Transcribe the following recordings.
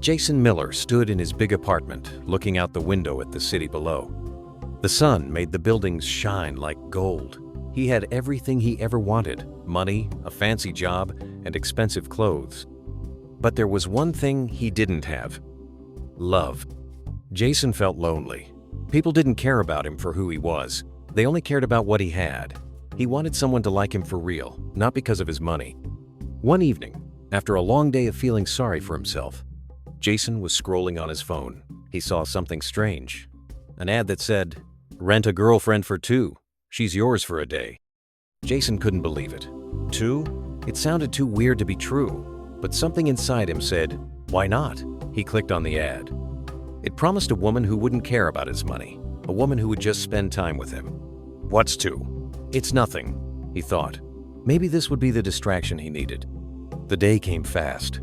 Jason Miller stood in his big apartment, looking out the window at the city below. The sun made the buildings shine like gold. He had everything he ever wanted: money, a fancy job, and expensive clothes. But there was one thing he didn't have: love. Jason felt lonely. People didn't care about him for who he was. They only cared about what he had. He wanted someone to like him for real, not because of his money. One evening, after a long day of feeling sorry for himself, Jason was scrolling on his phone. He saw something strange. An ad that said, "Rent a girlfriend for $2. She's yours for a day." Jason couldn't believe it. $2? It sounded too weird to be true, but something inside him said, why not? He clicked on the ad. It promised a woman who wouldn't care about his money, a woman who would just spend time with him. What's $2? It's nothing, he thought. Maybe this would be the distraction he needed. The day came fast.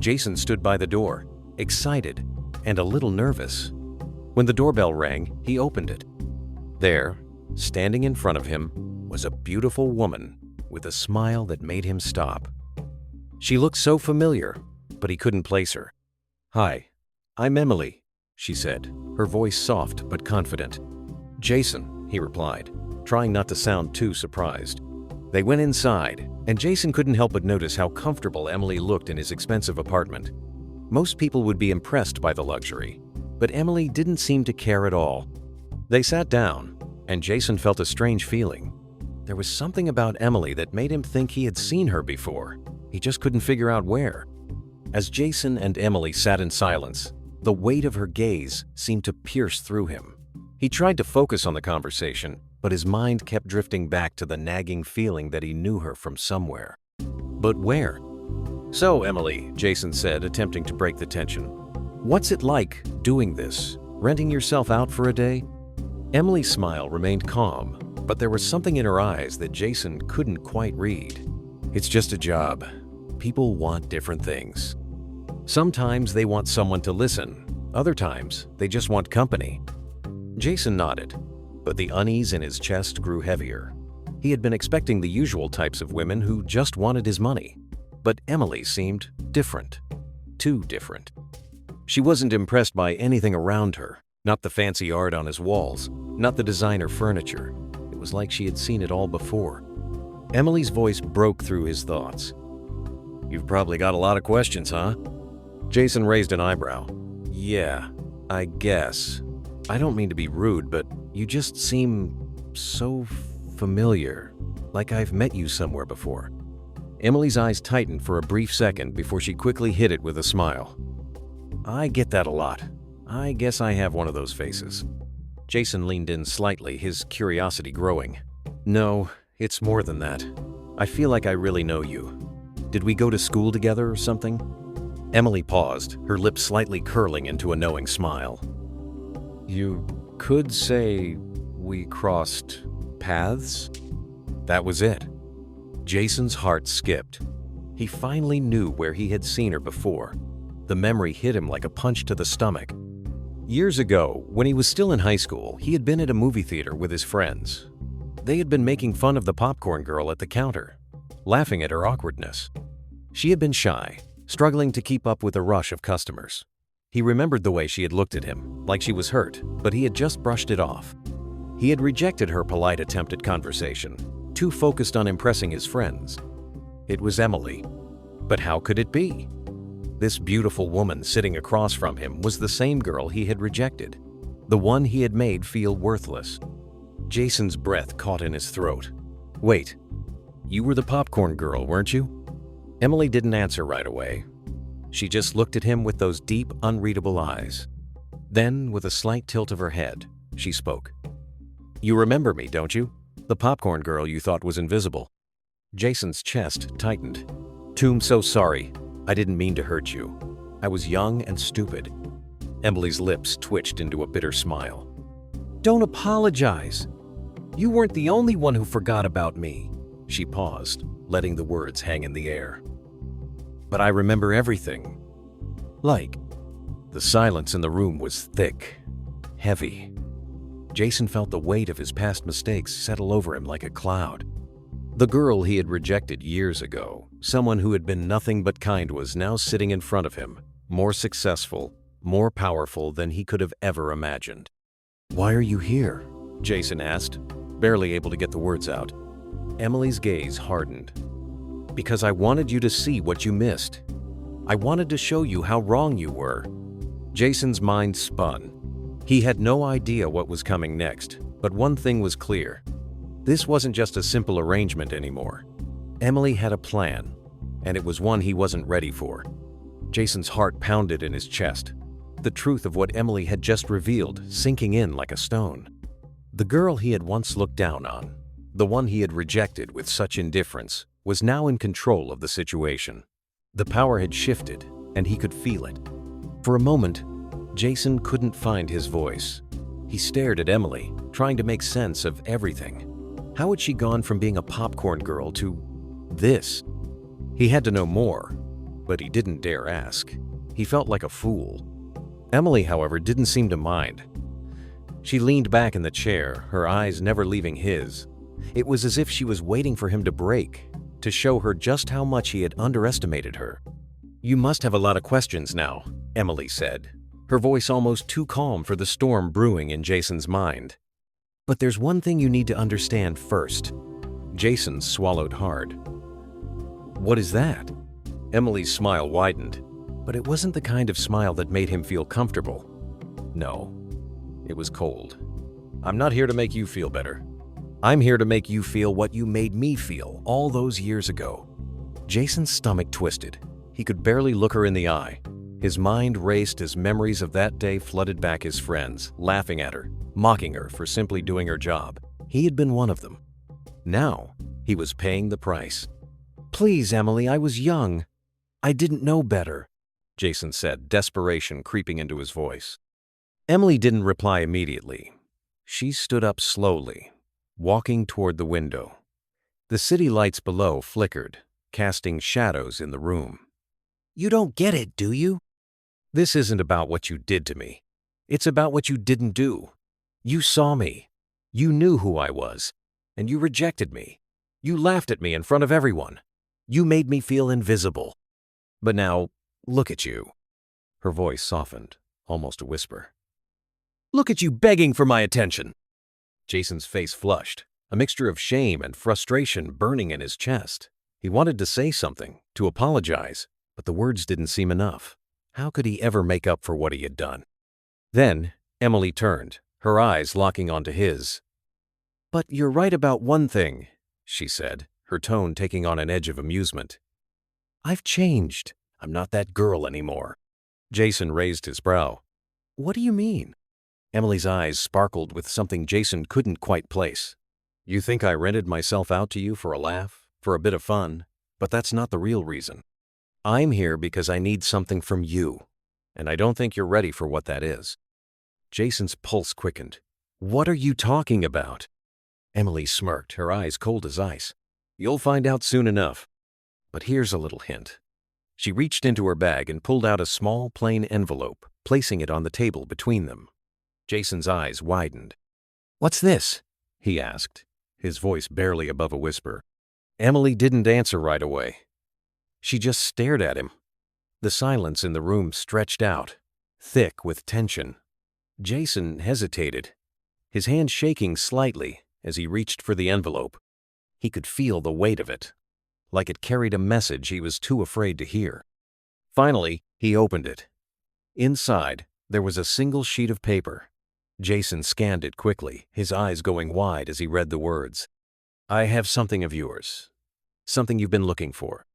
Jason stood by the door, excited and a little nervous. When the doorbell rang, he opened it. There, standing in front of him, was a beautiful woman with a smile that made him stop. She looked so familiar, but he couldn't place her. "Hi, I'm Emily," she said, her voice soft but confident. "Jason," he replied, trying not to sound too surprised. They went inside, and Jason couldn't help but notice how comfortable Emily looked in his expensive apartment. Most people would be impressed by the luxury, but Emily didn't seem to care at all. They sat down, and Jason felt a strange feeling. There was something about Emily that made him think he had seen her before. He just couldn't figure out where. As Jason and Emily sat in silence, the weight of her gaze seemed to pierce through him. He tried to focus on the conversation, but his mind kept drifting back to the nagging feeling that he knew her from somewhere. But where? "So, Emily," Jason said, attempting to break the tension, "what's it like doing this, renting yourself out for a day?" Emily's smile remained calm, but there was something in her eyes that Jason couldn't quite read. "It's just a job. People want different things. Sometimes they want someone to listen. Other times, they just want company." Jason nodded, but the unease in his chest grew heavier. He had been expecting the usual types of women who just wanted his money. But Emily seemed different. Too different. She wasn't impressed by anything around her, not the fancy art on his walls, not the designer furniture. It was like she had seen it all before. Emily's voice broke through his thoughts. "You've probably got a lot of questions, huh?" Jason raised an eyebrow. "Yeah, I guess. I don't mean to be rude, but you just seem so familiar, like I've met you somewhere before." Emily's eyes tightened for a brief second before she quickly hid it with a smile. "I get that a lot. I guess I have one of those faces." Jason leaned in slightly, his curiosity growing. "No, it's more than that. I feel like I really know you. Did we go to school together or something?" Emily paused, her lips slightly curling into a knowing smile. "You could say we crossed paths?" That was it. Jason's heart skipped. He finally knew where he had seen her before. The memory hit him like a punch to the stomach. Years ago, when he was still in high school, he had been at a movie theater with his friends. They had been making fun of the popcorn girl at the counter, laughing at her awkwardness. She had been shy, struggling to keep up with the rush of customers. He remembered the way she had looked at him, like she was hurt, but he had just brushed it off. He had rejected her polite attempt at conversation, too focused on impressing his friends. It was Emily. But how could it be? This beautiful woman sitting across from him was the same girl he had rejected, the one he had made feel worthless. Jason's breath caught in his throat. "Wait, you were the popcorn girl, weren't you?" Emily didn't answer right away. She just looked at him with those deep, unreadable eyes. Then, with a slight tilt of her head, she spoke. "You remember me, don't you? The popcorn girl you thought was invisible." Jason's chest tightened. "I'm so sorry. I didn't mean to hurt you. I was young and stupid." Emily's lips twitched into a bitter smile. "Don't apologize. You weren't the only one who forgot about me." She paused, letting the words hang in the air. "But I remember everything." Like. The silence in the room was thick, heavy. Jason felt the weight of his past mistakes settle over him like a cloud. The girl he had rejected years ago, someone who had been nothing but kind, was now sitting in front of him, more successful, more powerful than he could have ever imagined. "Why are you here?" Jason asked, barely able to get the words out. Emily's gaze hardened. "Because I wanted you to see what you missed. I wanted to show you how wrong you were." Jason's mind spun. He had no idea what was coming next, but one thing was clear. This wasn't just a simple arrangement anymore. Emily had a plan, and it was one he wasn't ready for. Jason's heart pounded in his chest, the truth of what Emily had just revealed sinking in like a stone. The girl he had once looked down on, the one he had rejected with such indifference, was now in control of the situation. The power had shifted, and he could feel it. For a moment, Jason couldn't find his voice. He stared at Emily, trying to make sense of everything. How had she gone from being a popcorn girl to this? He had to know more, but he didn't dare ask. He felt like a fool. Emily, however, didn't seem to mind. She leaned back in the chair, her eyes never leaving his. It was as if she was waiting for him to break, to show her just how much he had underestimated her. "You must have a lot of questions now," Emily said, her voice almost too calm for the storm brewing in Jason's mind. "But there's one thing you need to understand first." Jason swallowed hard. "What is that?" Emily's smile widened, but it wasn't the kind of smile that made him feel comfortable. No, it was cold. "I'm not here to make you feel better. I'm here to make you feel what you made me feel all those years ago." Jason's stomach twisted. He could barely look her in the eye. His mind raced as memories of that day flooded back his friends, laughing at her, mocking her for simply doing her job. He had been one of them. Now, he was paying the price. "Please, Emily, I was young. I didn't know better," Jason said, desperation creeping into his voice. Emily didn't reply immediately. She stood up slowly, walking toward the window. The city lights below flickered, casting shadows in the room. "You don't get it, do you? This isn't about what you did to me. It's about what you didn't do. You saw me. You knew who I was. And you rejected me. You laughed at me in front of everyone. You made me feel invisible. But now, look at you." Her voice softened, almost a whisper. "Look at you begging for my attention." Jason's face flushed, a mixture of shame and frustration burning in his chest. He wanted to say something, to apologize, but the words didn't seem enough. How could he ever make up for what he had done? Then, Emily turned, her eyes locking onto his. "But you're right about one thing," she said, her tone taking on an edge of amusement. "I've changed. I'm not that girl anymore." Jason raised his brow. "What do you mean?" Emily's eyes sparkled with something Jason couldn't quite place. "You think I rented myself out to you for a laugh, for a bit of fun, but that's not the real reason. I'm here because I need something from you, and I don't think you're ready for what that is." Jason's pulse quickened. "What are you talking about?" Emily smirked, her eyes cold as ice. "You'll find out soon enough. But here's a little hint." She reached into her bag and pulled out a small, plain envelope, placing it on the table between them. Jason's eyes widened. "What's this?" he asked, his voice barely above a whisper. Emily didn't answer right away. She just stared at him. The silence in the room stretched out, thick with tension. Jason hesitated, his hand shaking slightly as he reached for the envelope. He could feel the weight of it, like it carried a message he was too afraid to hear. Finally, he opened it. Inside, there was a single sheet of paper. Jason scanned it quickly, his eyes going wide as he read the words. "I have something of yours. Something you've been looking for."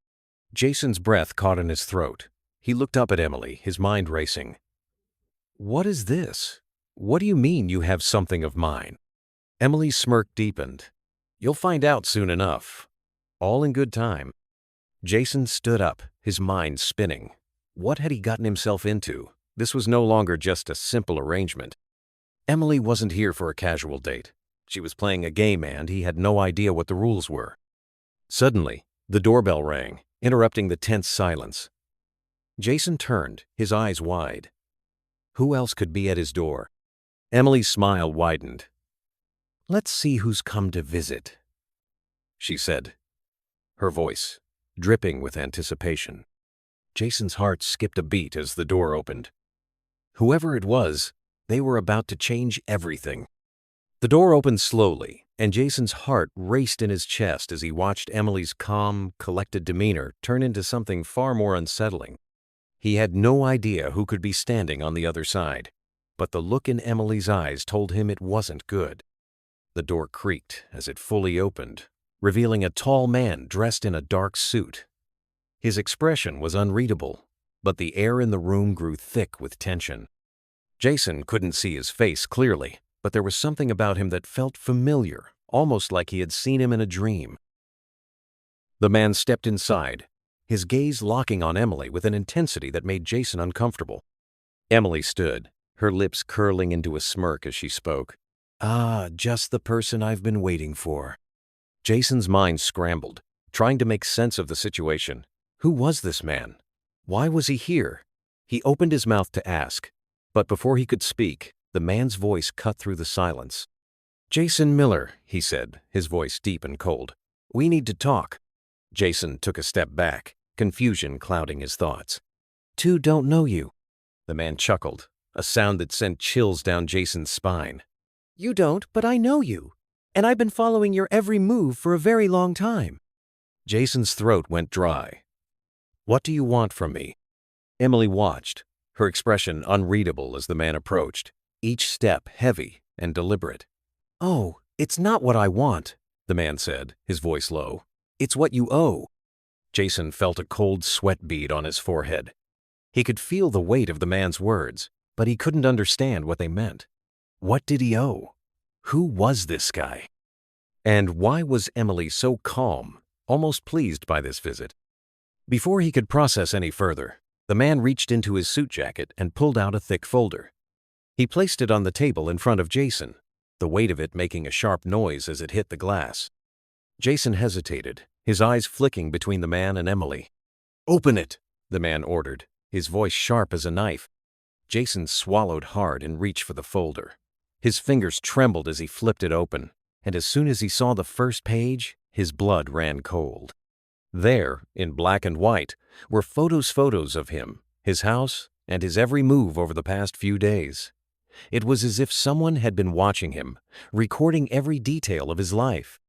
Jason's breath caught in his throat. He looked up at Emily, his mind racing. "What is this? What do you mean you have something of mine?" Emily's smirk deepened. "You'll find out soon enough. All in good time." Jason stood up, his mind spinning. What had he gotten himself into? This was no longer just a simple arrangement. Emily wasn't here for a casual date. She was playing a game and he had no idea what the rules were. Suddenly, the doorbell rang, interrupting the tense silence. Jason turned, his eyes wide. Who else could be at his door? Emily's smile widened. "Let's see who's come to visit," she said, her voice dripping with anticipation. Jason's heart skipped a beat as the door opened. Whoever it was, they were about to change everything. The door opened slowly, and Jason's heart raced in his chest as he watched Emily's calm, collected demeanor turn into something far more unsettling. He had no idea who could be standing on the other side, but the look in Emily's eyes told him it wasn't good. The door creaked as it fully opened, revealing a tall man dressed in a dark suit. His expression was unreadable, but the air in the room grew thick with tension. Jason couldn't see his face clearly, but there was something about him that felt familiar, almost like he had seen him in a dream. The man stepped inside, his gaze locking on Emily with an intensity that made Jason uncomfortable. Emily stood, her lips curling into a smirk as she spoke. "Ah, just the person I've been waiting for." Jason's mind scrambled, trying to make sense of the situation. Who was this man? Why was he here? He opened his mouth to ask, but before he could speak, the man's voice cut through the silence. "Jason Miller," he said, his voice deep and cold. "We need to talk." Jason took a step back, confusion clouding his thoughts. "Two don't know you." The man chuckled, a sound that sent chills down Jason's spine. "You don't, but I know you. And I've been following your every move for a very long time." Jason's throat went dry. "What do you want from me?" Emily watched, her expression unreadable as the man approached, each step heavy and deliberate. "Oh, it's not what I want," the man said, his voice low. "It's what you owe." Jason felt a cold sweat bead on his forehead. He could feel the weight of the man's words, but he couldn't understand what they meant. What did he owe? Who was this guy? And why was Emily so calm, almost pleased by this visit? Before he could process any further, the man reached into his suit jacket and pulled out a thick folder. He placed it on the table in front of Jason, the weight of it making a sharp noise as it hit the glass. Jason hesitated, his eyes flicking between the man and Emily. "Open it," the man ordered, his voice sharp as a knife. Jason swallowed hard and reached for the folder. His fingers trembled as he flipped it open, and as soon as he saw the first page, his blood ran cold. There, in black and white, were photos of him, his house, and his every move over the past few days. It was as if someone had been watching him, recording every detail of his life.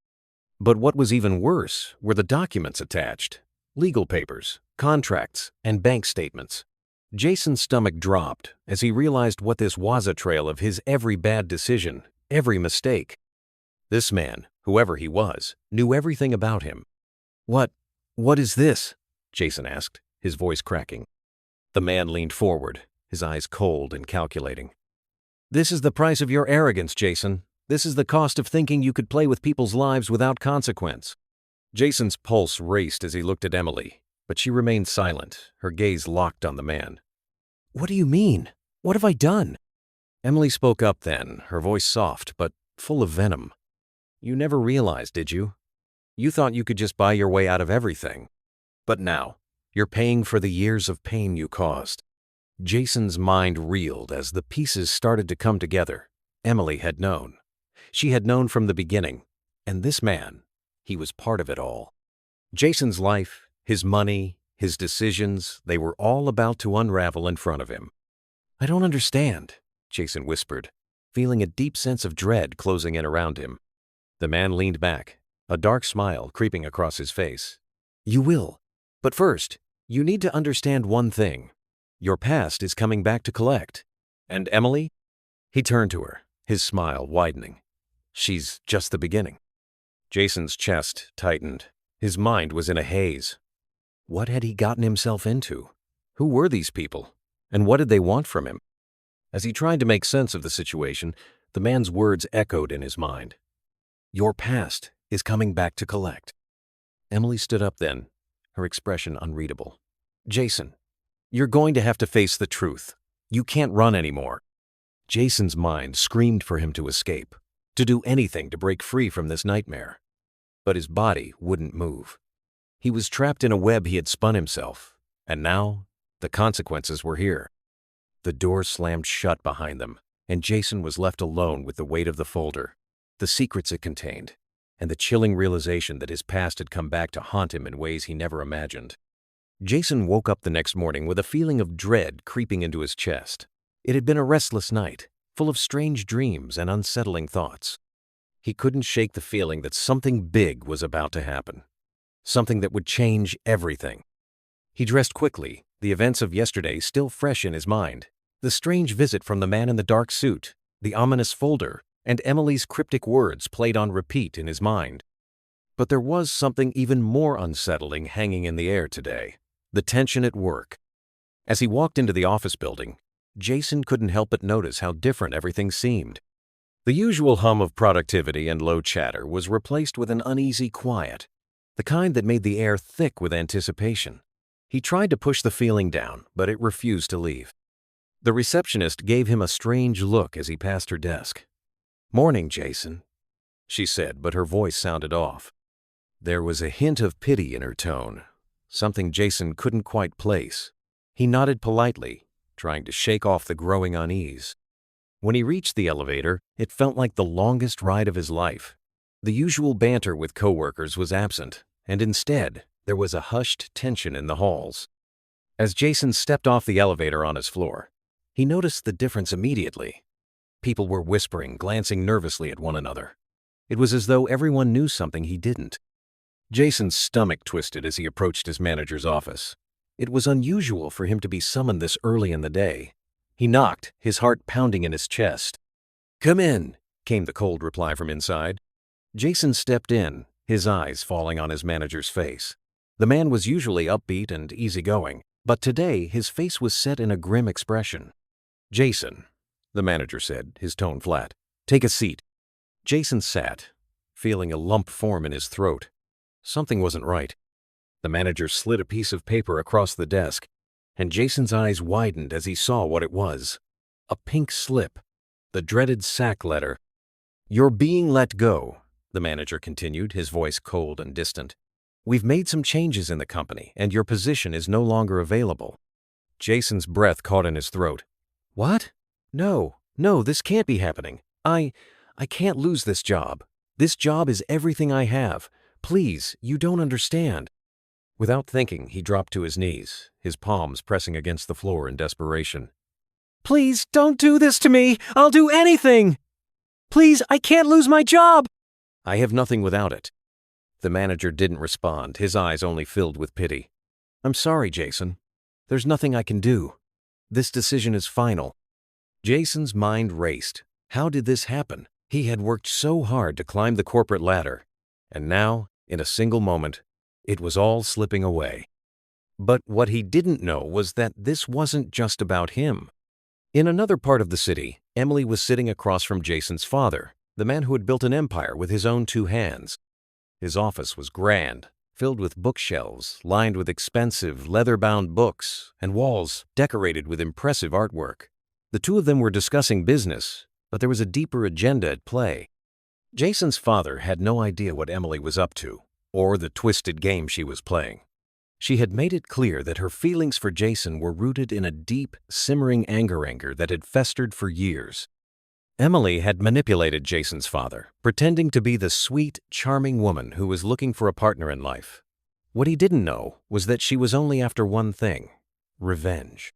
But what was even worse were the documents attached: legal papers, contracts, and bank statements. Jason's stomach dropped as he realized what this was: a trail of his every bad decision, every mistake. This man, whoever he was, knew everything about him. What is this?" Jason asked, his voice cracking. The man leaned forward, his eyes cold and calculating. "This is the price of your arrogance, Jason. This is the cost of thinking you could play with people's lives without consequence." Jason's pulse raced as he looked at Emily, but she remained silent, her gaze locked on the man. "What do you mean? What have I done?" Emily spoke up then, her voice soft but full of venom. "You never realized, did you? You thought you could just buy your way out of everything. But now, you're paying for the years of pain you caused." Jason's mind reeled as the pieces started to come together. Emily had known. She had known from the beginning. And this man, he was part of it all. Jason's life, his money, his decisions, they were all about to unravel in front of him. "I don't understand," Jason whispered, feeling a deep sense of dread closing in around him. The man leaned back, a dark smile creeping across his face. "You will. But first, you need to understand one thing. Your past is coming back to collect. And Emily?" He turned to her, his smile widening. "She's just the beginning." Jason's chest tightened. His mind was in a haze. What had he gotten himself into? Who were these people? And what did they want from him? As he tried to make sense of the situation, the man's words echoed in his mind. "Your past is coming back to collect." Emily stood up then, her expression unreadable. "Jason, you're going to have to face the truth. You can't run anymore." Jason's mind screamed for him to escape, to do anything to break free from this nightmare. But his body wouldn't move. He was trapped in a web he had spun himself, and now the consequences were here. The door slammed shut behind them, and Jason was left alone with the weight of the folder, the secrets it contained, and the chilling realization that his past had come back to haunt him in ways he never imagined. Jason woke up the next morning with a feeling of dread creeping into his chest. It had been a restless night, full of strange dreams and unsettling thoughts. He couldn't shake the feeling that something big was about to happen, something that would change everything. He dressed quickly, the events of yesterday still fresh in his mind. The strange visit from the man in the dark suit, the ominous folder, and Emily's cryptic words played on repeat in his mind. But there was something even more unsettling hanging in the air today: the tension at work. As he walked into the office building, Jason couldn't help but notice how different everything seemed. The usual hum of productivity and low chatter was replaced with an uneasy quiet, the kind that made the air thick with anticipation. He tried to push the feeling down, but it refused to leave. The receptionist gave him a strange look as he passed her desk. "Morning, Jason," she said, but her voice sounded off. There was a hint of pity in her tone, something Jason couldn't quite place. He nodded politely, trying to shake off the growing unease. When he reached the elevator, it felt like the longest ride of his life. The usual banter with coworkers was absent, and instead, there was a hushed tension in the halls. As Jason stepped off the elevator on his floor, he noticed the difference immediately. People were whispering, glancing nervously at one another. It was as though everyone knew something he didn't. Jason's stomach twisted as he approached his manager's office. It was unusual for him to be summoned this early in the day. He knocked, his heart pounding in his chest. "Come in," came the cold reply from inside. Jason stepped in, his eyes falling on his manager's face. The man was usually upbeat and easygoing, but today his face was set in a grim expression. "Jason," the manager said, his tone flat, "take a seat." Jason sat, feeling a lump form in his throat. Something wasn't right. The manager slid a piece of paper across the desk, and Jason's eyes widened as he saw what it was. A pink slip, the dreaded sack letter. "You're being let go," the manager continued, his voice cold and distant. "We've made some changes in the company, and your position is no longer available." Jason's breath caught in his throat. "What? No, this can't be happening. I can't lose this job. This job is everything I have. Please, you don't understand." Without thinking, he dropped to his knees, his palms pressing against the floor in desperation. "Please, don't do this to me! I'll do anything! Please, I can't lose my job!" "I have nothing without it." The manager didn't respond, his eyes only filled with pity. "I'm sorry, Jason. There's nothing I can do. This decision is final." Jason's mind raced. How did this happen? He had worked so hard to climb the corporate ladder, and now, in a single moment, it was all slipping away. But what he didn't know was that this wasn't just about him. In another part of the city, Emily was sitting across from Jason's father, the man who had built an empire with his own two hands. His office was grand, filled with bookshelves lined with expensive, leather-bound books and walls decorated with impressive artwork. The two of them were discussing business, but there was a deeper agenda at play. Jason's father had no idea what Emily was up to, or the twisted game she was playing. She had made it clear that her feelings for Jason were rooted in a deep, simmering anger that had festered for years. Emily had manipulated Jason's father, pretending to be the sweet, charming woman who was looking for a partner in life. What he didn't know was that she was only after one thing: revenge.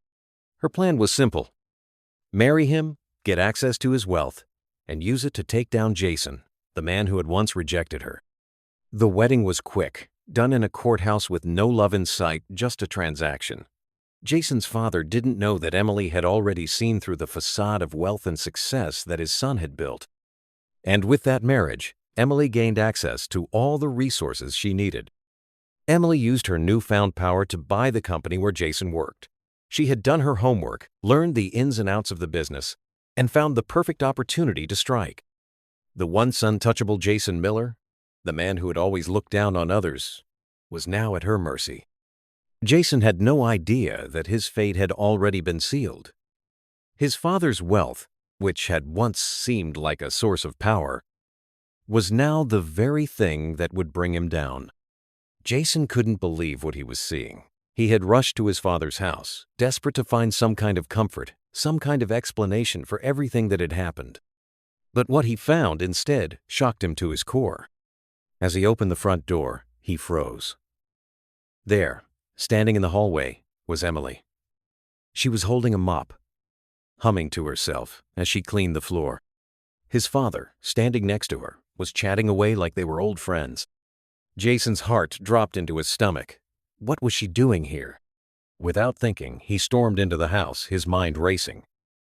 Her plan was simple: marry him, get access to his wealth, and use it to take down Jason, the man who had once rejected her. The wedding was quick, done in a courthouse with no love in sight, just a transaction. Jason's father didn't know that Emily had already seen through the facade of wealth and success that his son had built. And with that marriage, Emily gained access to all the resources she needed. Emily used her newfound power to buy the company where Jason worked. She had done her homework, learned the ins and outs of the business, and found the perfect opportunity to strike. The once untouchable Jason Miller, the man who had always looked down on others, was now at her mercy. Jason had no idea that his fate had already been sealed. His father's wealth, which had once seemed like a source of power, was now the very thing that would bring him down. Jason couldn't believe what he was seeing. He had rushed to his father's house, desperate to find some kind of comfort, some kind of explanation for everything that had happened. But what he found instead shocked him to his core. As he opened the front door, he froze. There, Standing in the hallway was Emily. She was holding a mop, humming to herself as she cleaned the floor. His father, standing next to her, was chatting away like they were old friends. Jason's heart dropped into his stomach. What was she doing here? Without thinking, he stormed into the house, his mind racing.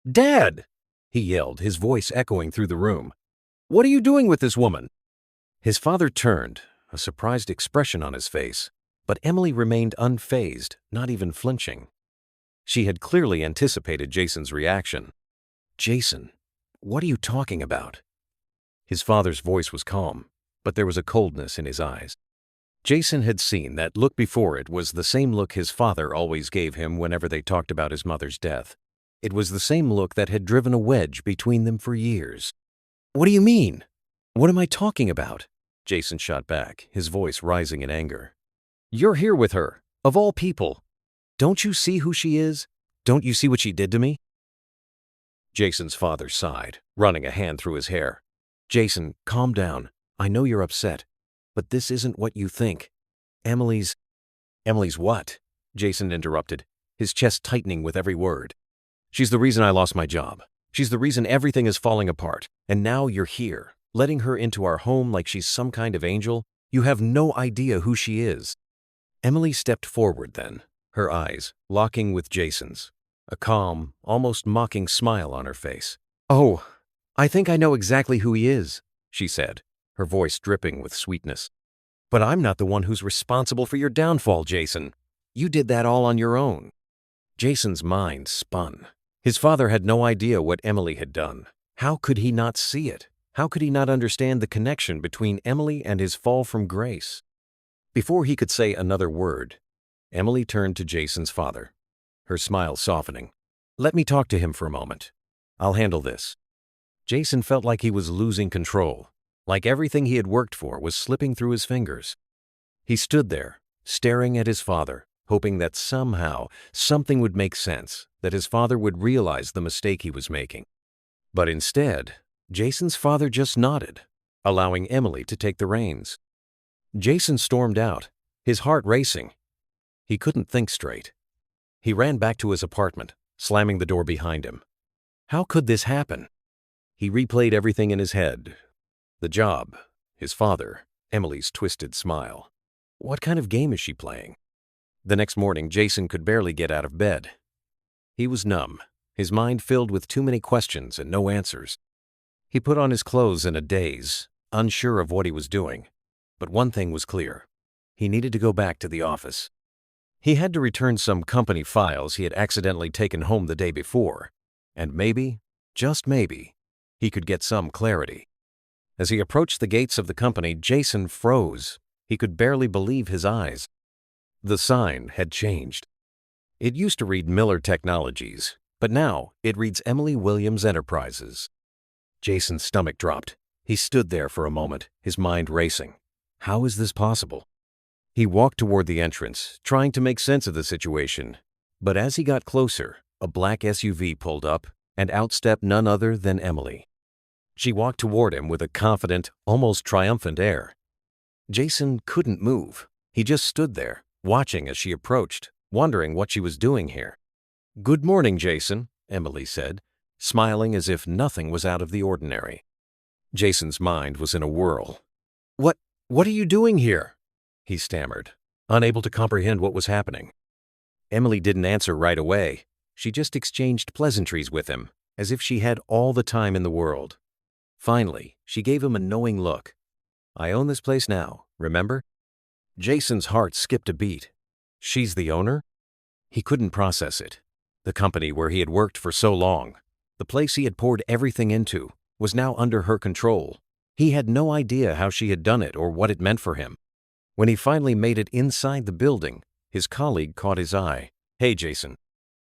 "Dad!" he yelled, his voice echoing through the room. "What are you doing with this woman?" His father turned, a surprised expression on his face, but Emily remained unfazed, not even flinching. She had clearly anticipated Jason's reaction. "Jason, what are you talking about?" His father's voice was calm, but there was a coldness in his eyes. Jason had seen that look before. It was the same look his father always gave him whenever they talked about his mother's death. It was the same look that had driven a wedge between them for years. "What do you mean? What am I talking about?" Jason shot back, his voice rising in anger. "You're here with her, of all people. Don't you see who she is? Don't you see what she did to me?" Jason's father sighed, running a hand through his hair. "Jason, calm down. I know you're upset, but this isn't what you think. Emily's what?" Jason interrupted, his chest tightening with every word. "She's the reason I lost my job. She's the reason everything is falling apart. And now you're here, letting her into our home like she's some kind of angel. You have no idea who she is." Emily stepped forward then, her eyes locking with Jason's, a calm, almost mocking smile on her face. "Oh, I think I know exactly who he is," she said, her voice dripping with sweetness. "But I'm not the one who's responsible for your downfall, Jason. You did that all on your own." Jason's mind spun. His father had no idea what Emily had done. How could he not see it? How could he not understand the connection between Emily and his fall from grace? Before he could say another word, Emily turned to Jason's father, her smile softening. "Let me talk to him for a moment. I'll handle this." Jason felt like he was losing control, like everything he had worked for was slipping through his fingers. He stood there, staring at his father, hoping that somehow something would make sense, that his father would realize the mistake he was making. But instead, Jason's father just nodded, allowing Emily to take the reins. Jason stormed out, his heart racing. He couldn't think straight. He ran back to his apartment, slamming the door behind him. How could this happen? He replayed everything in his head. The job, his father, Emily's twisted smile. What kind of game is she playing? The next morning, Jason could barely get out of bed. He was numb, his mind filled with too many questions and no answers. He put on his clothes in a daze, unsure of what he was doing. But one thing was clear. He needed to go back to the office. He had to return some company files he had accidentally taken home the day before, and maybe, just maybe, he could get some clarity. As he approached the gates of the company, Jason froze. He could barely believe his eyes. The sign had changed. It used to read Miller Technologies, but now it reads Emily Williams Enterprises. Jason's stomach dropped. He stood there for a moment, his mind racing. How is this possible? He walked toward the entrance, trying to make sense of the situation. But as he got closer, a black SUV pulled up, and out stepped none other than Emily. She walked toward him with a confident, almost triumphant air. Jason couldn't move. He just stood there, watching as she approached, wondering what she was doing here. "Good morning, Jason," Emily said, smiling as if nothing was out of the ordinary. Jason's mind was in a whirl. What are you doing here?" he stammered, unable to comprehend what was happening. Emily didn't answer right away. She just exchanged pleasantries with him, as if she had all the time in the world. Finally, she gave him a knowing look. "I own this place now, remember?" Jason's heart skipped a beat. She's the owner? He couldn't process it. The company where he had worked for so long, the place he had poured everything into, was now under her control. He had no idea how she had done it or what it meant for him. When he finally made it inside the building, his colleague caught his eye. "Hey, Jason,"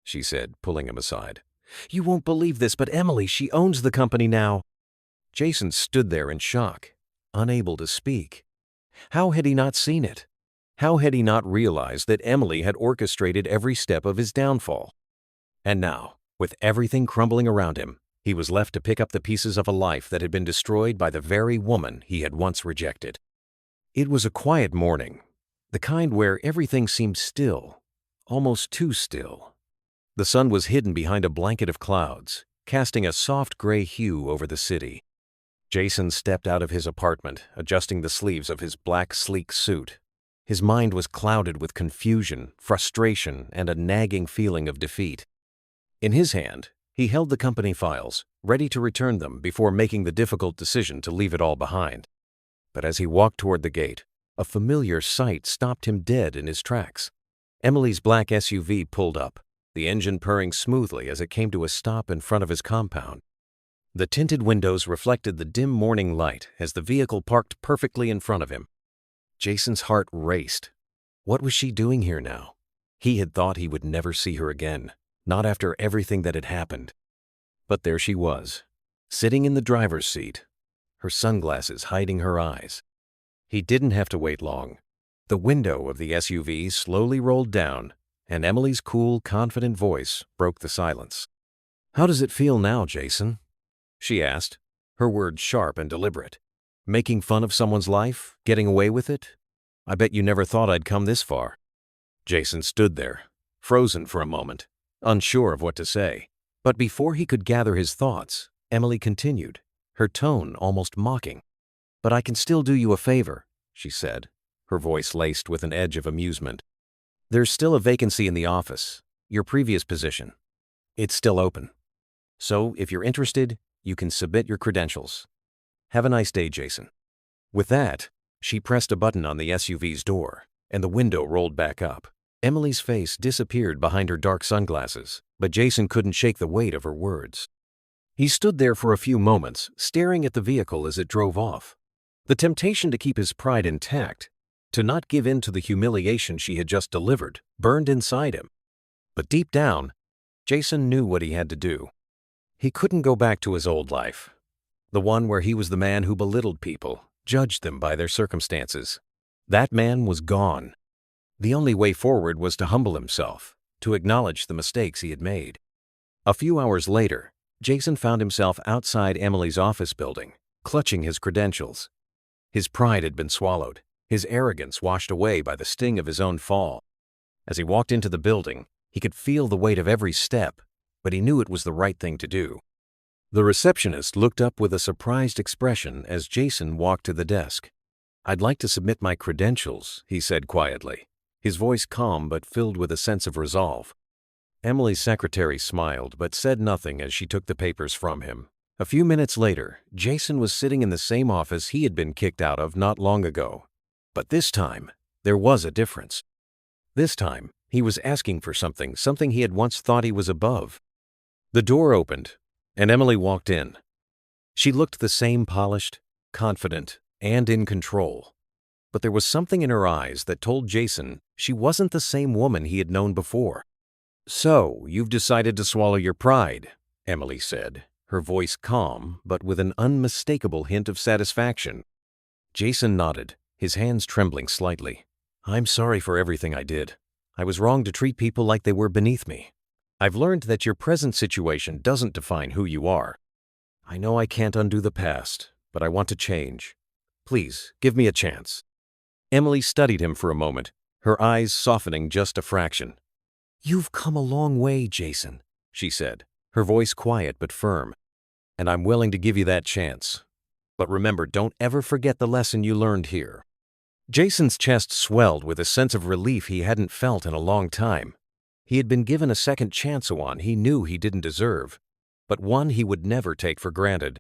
she said, pulling him aside. "You won't believe this, but Emily, she owns the company now." Jason stood there in shock, unable to speak. How had he not seen it? How had he not realized that Emily had orchestrated every step of his downfall? And now, with everything crumbling around him, he was left to pick up the pieces of a life that had been destroyed by the very woman he had once rejected. It was a quiet morning. The kind where everything seemed still, almost too still. The sun was hidden behind a blanket of clouds, casting a soft gray hue over the city. Jason stepped out of his apartment, adjusting the sleeves of his black, sleek suit. His mind was clouded with confusion, frustration, and a nagging feeling of defeat. In his hand, he held the company files, ready to return them before making the difficult decision to leave it all behind. But as he walked toward the gate, a familiar sight stopped him dead in his tracks. Emily's black SUV pulled up, the engine purring smoothly as it came to a stop in front of his compound. The tinted windows reflected the dim morning light as the vehicle parked perfectly in front of him. Jason's heart raced. What was she doing here now? He had thought he would never see her again, not after everything that had happened. But there she was, sitting in the driver's seat, her sunglasses hiding her eyes. He didn't have to wait long. The window of the SUV slowly rolled down, and Emily's cool, confident voice broke the silence. "How does it feel now, Jason?" she asked, her words sharp and deliberate. "Making fun of someone's life? Getting away with it? I bet you never thought I'd come this far." Jason stood there, frozen for a moment, unsure of what to say. But before he could gather his thoughts, Emily continued, her tone almost mocking. "But I can still do you a favor," she said, her voice laced with an edge of amusement. "There's still a vacancy in the office, your previous position. It's still open. So if you're interested, you can submit your credentials. Have a nice day, Jason." With that, she pressed a button on the SUV's door, and the window rolled back up. Emily's face disappeared behind her dark sunglasses, but Jason couldn't shake the weight of her words. He stood there for a few moments, staring at the vehicle as it drove off. The temptation to keep his pride intact, to not give in to the humiliation she had just delivered, burned inside him. But deep down, Jason knew what he had to do. He couldn't go back to his old life, the one where he was the man who belittled people, judged them by their circumstances. That man was gone. The only way forward was to humble himself, to acknowledge the mistakes he had made. A few hours later, Jason found himself outside Emily's office building, clutching his credentials. His pride had been swallowed, his arrogance washed away by the sting of his own fall. As he walked into the building, he could feel the weight of every step, but he knew it was the right thing to do. The receptionist looked up with a surprised expression as Jason walked to the desk. "I'd like to submit my credentials," he said quietly, his voice calm but filled with a sense of resolve. Emily's secretary smiled but said nothing as she took the papers from him. A few minutes later, Jason was sitting in the same office he had been kicked out of not long ago. But this time, there was a difference. This time, he was asking for something he had once thought he was above. The door opened, and Emily walked in. She looked the same polished, confident, and in control. But there was something in her eyes that told Jason she wasn't the same woman he had known before. "So, you've decided to swallow your pride," Emily said, her voice calm but with an unmistakable hint of satisfaction. Jason nodded, his hands trembling slightly. "I'm sorry for everything I did. I was wrong to treat people like they were beneath me. I've learned that your present situation doesn't define who you are. I know I can't undo the past, but I want to change. Please, give me a chance." Emily studied him for a moment, her eyes softening just a fraction. "You've come a long way, Jason," she said, her voice quiet but firm. "And I'm willing to give you that chance. But remember, don't ever forget the lesson you learned here." Jason's chest swelled with a sense of relief he hadn't felt in a long time. He had been given a second chance, one he knew he didn't deserve, but one he would never take for granted.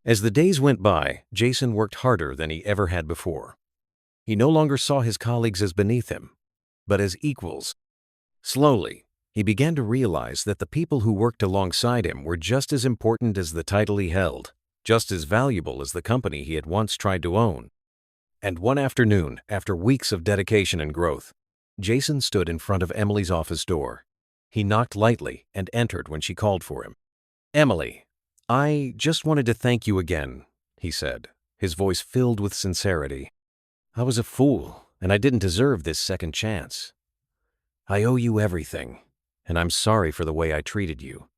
As the days went by, Jason worked harder than he ever had before. He no longer saw his colleagues as beneath him, but as equals. Slowly, he began to realize that the people who worked alongside him were just as important as the title he held, just as valuable as the company he had once tried to own. And one afternoon, after weeks of dedication and growth, Jason stood in front of Emily's office door. He knocked lightly and entered when she called for him. "Emily, I just wanted to thank you again," he said, his voice filled with sincerity. "I was a fool, and I didn't deserve this second chance. I owe you everything, and I'm sorry for the way I treated you.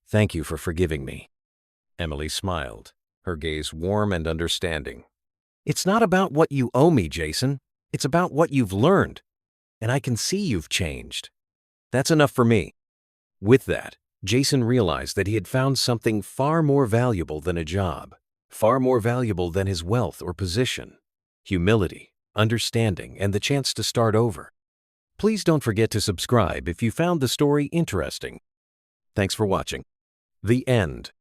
Thank you for forgiving me." Emily smiled, her gaze warm and understanding. "It's not about what you owe me, Jason. It's about what you've learned, and I can see you've changed. That's enough for me." With that, Jason realized that he had found something far more valuable than a job, far more valuable than his wealth or position: humility, understanding, and the chance to start over. Please don't forget to subscribe if you found the story interesting. Thanks for watching. The end.